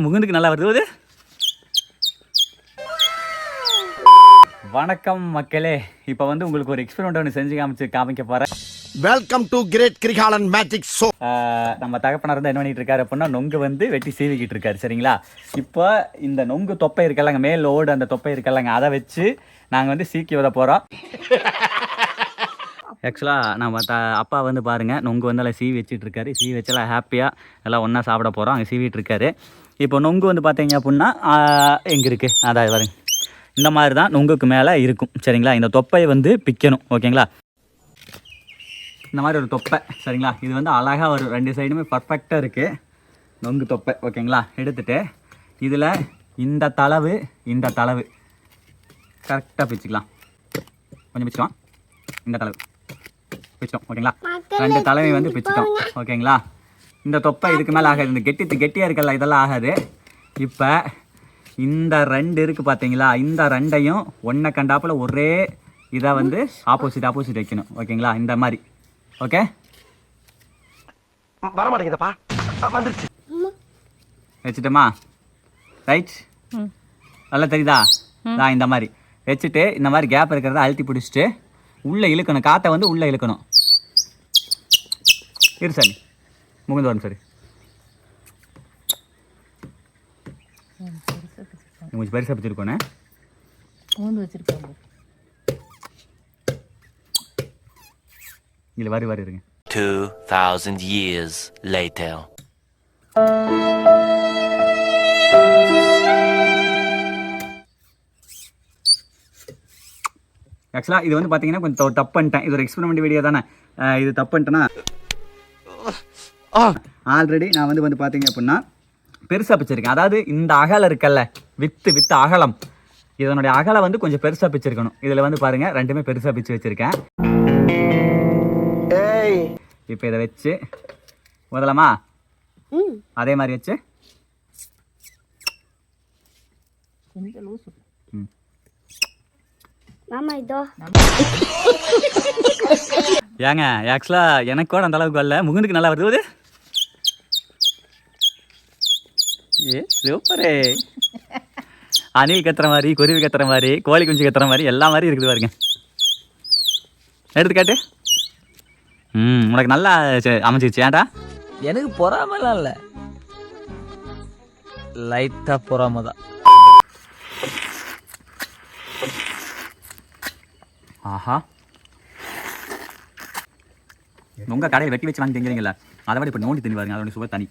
முகுந்துக்கு நல்லா வருது. வணக்கம் மக்களே, இப்போ வந்து உங்களுக்கு ஒரு எக்ஸ்பெரிமெண்ட் ஒன்று செஞ்சு காமிக்க போறேன். Welcome to great Kirikalan magic show. நம்ம தகப்பனார் வந்து என்ன பண்ணிட்டு இருக்காரு அப்படின்னா, நொங்கு வந்து வெட்டி சீவிக்கிட்டு இருக்காரு. சரிங்களா? இப்போ இந்த நொங்கு தொப்பை இருக்கல்லங்க, மேல் ஓடு அந்த தொப்பை இருக்கல்லங்க, அதை வச்சு நாங்கள் வந்து சீக்கி விட போகிறோம். ஆக்சுவலாக நம்ம அப்பா வந்து பாருங்கள், நொங்கு வந்து எல்லாம் சீவி வச்சுட்டு இருக்காரு. சீவி வச்செல்லாம் ஹாப்பியாக எல்லாம் ஒன்றா சாப்பிட போகிறோம். அங்கே சீவிட்டு இருக்காரு. இப்போ நொங்கு வந்து பார்த்தீங்க அப்படின்னா எங்கே இருக்குது, அதாவது பாருங்க, இந்த மாதிரி தான் நொங்குக்கு மேலே இருக்கும். சரிங்களா? இந்த தொப்பையை வந்து பிக்கணும். ஓகேங்களா? இந்த மாதிரி ஒரு தொப்பை. சரிங்களா? இது வந்து அழகாக ஒரு 2 சைடுமே பர்ஃபெக்டாக இருக்குது நொங்கு தொப்பை. ஓகேங்களா? எடுத்துகிட்டு இதில் இந்த தளவு கரெக்டாக பிச்சுக்கலாம். கொஞ்சம் பிச்சுக்கலாம். இந்த தளவு பிச்சிட்டோம். ஓகேங்களா? 2 தலைமை வந்து பிச்சிட்டோம். ஓகேங்களா? இந்த தொப்பை இதுக்கு மேலே ஆகாது. இந்த கெட்டியாக இருக்கல, இதெல்லாம் ஆகாது. இப்போ இந்த 2 இருக்குது பார்த்தீங்களா, இந்த 2ஐயும் ஒன்றை கண்டாப்பில் ஒரே இதை வந்து ஆப்போசிட் வைக்கணும். ஓகேங்களா? இந்த மாதிரி. ஓகே, வரமாட்டேங்குதப்பா, வந்துருச்சு. வச்சுட்டோமா? ரைட், நல்லா தெரியுதா? இந்த மாதிரி வச்சுட்டு இந்த மாதிரி கேப் இருக்கிறத அழுத்தி பிடிச்சிட்டு உள்ளே இழுக்கணும். காற்றை வந்து உள்ளே இழுக்கணும். இரு சாமி, முகுந்து வரும். சரி, கொஞ்சம் பெருசாக பிடிச்சிருக்கோண்ணே. இல்லை வரி இருங்க. 2000 years later. ஆக்சுவலாக இது வந்து பார்த்தீங்கன்னா கொஞ்சம் தப்பு பண்ணிட்டேன். இது ஒரு எக்ஸ்பெரிமெண்ட் வீடியோ தானே. இது தப்பு பண்ணிட்டேன்னா ஆல்ரெடி நான் வந்து பார்த்தீங்க அப்படின்னா பெருசாக பிச்சிருக்கேன். அதாவது இந்த அகலம் இருக்கல்ல, வித்து அகலம், இதனுடைய அகலம் வந்து கொஞ்சம் பெருசாக பிச்சிருக்கணும். இதில் வந்து பாருங்கள், 2மே பெருசாக பிச்சு வச்சுருக்கேன். இப்போ இதை வச்சு முதலமா அதே மாதிரி வச்சு ஏங்க, ஆக்சுவலாக எனக்கு கூட அந்த அளவுக்கு வரல. முகுந்துக்கு நல்லா வருது. ஏ சூப்பரே! அணில் கத்துற மாதிரி, குருவி கத்துற மாதிரி, கோழி குஞ்சு கத்துற மாதிரி எல்லா மாதிரி இருக்குது பாருங்க. எடுத்துக்காட்டு. உனக்கு நல்லா அமைச்சிருச்சு. ஏன்டா? எனக்கு பொறாமலாம் இல்லை, லைட்டாக பொறாம தான். ஆஹா, உங்கள் கடையில் வெட்டி வச்சு வாங்கி திங்கிறீங்களா, அதை விட இப்போ நோண்டி தின்னு பாருங்க, அதோட சுவை தனி.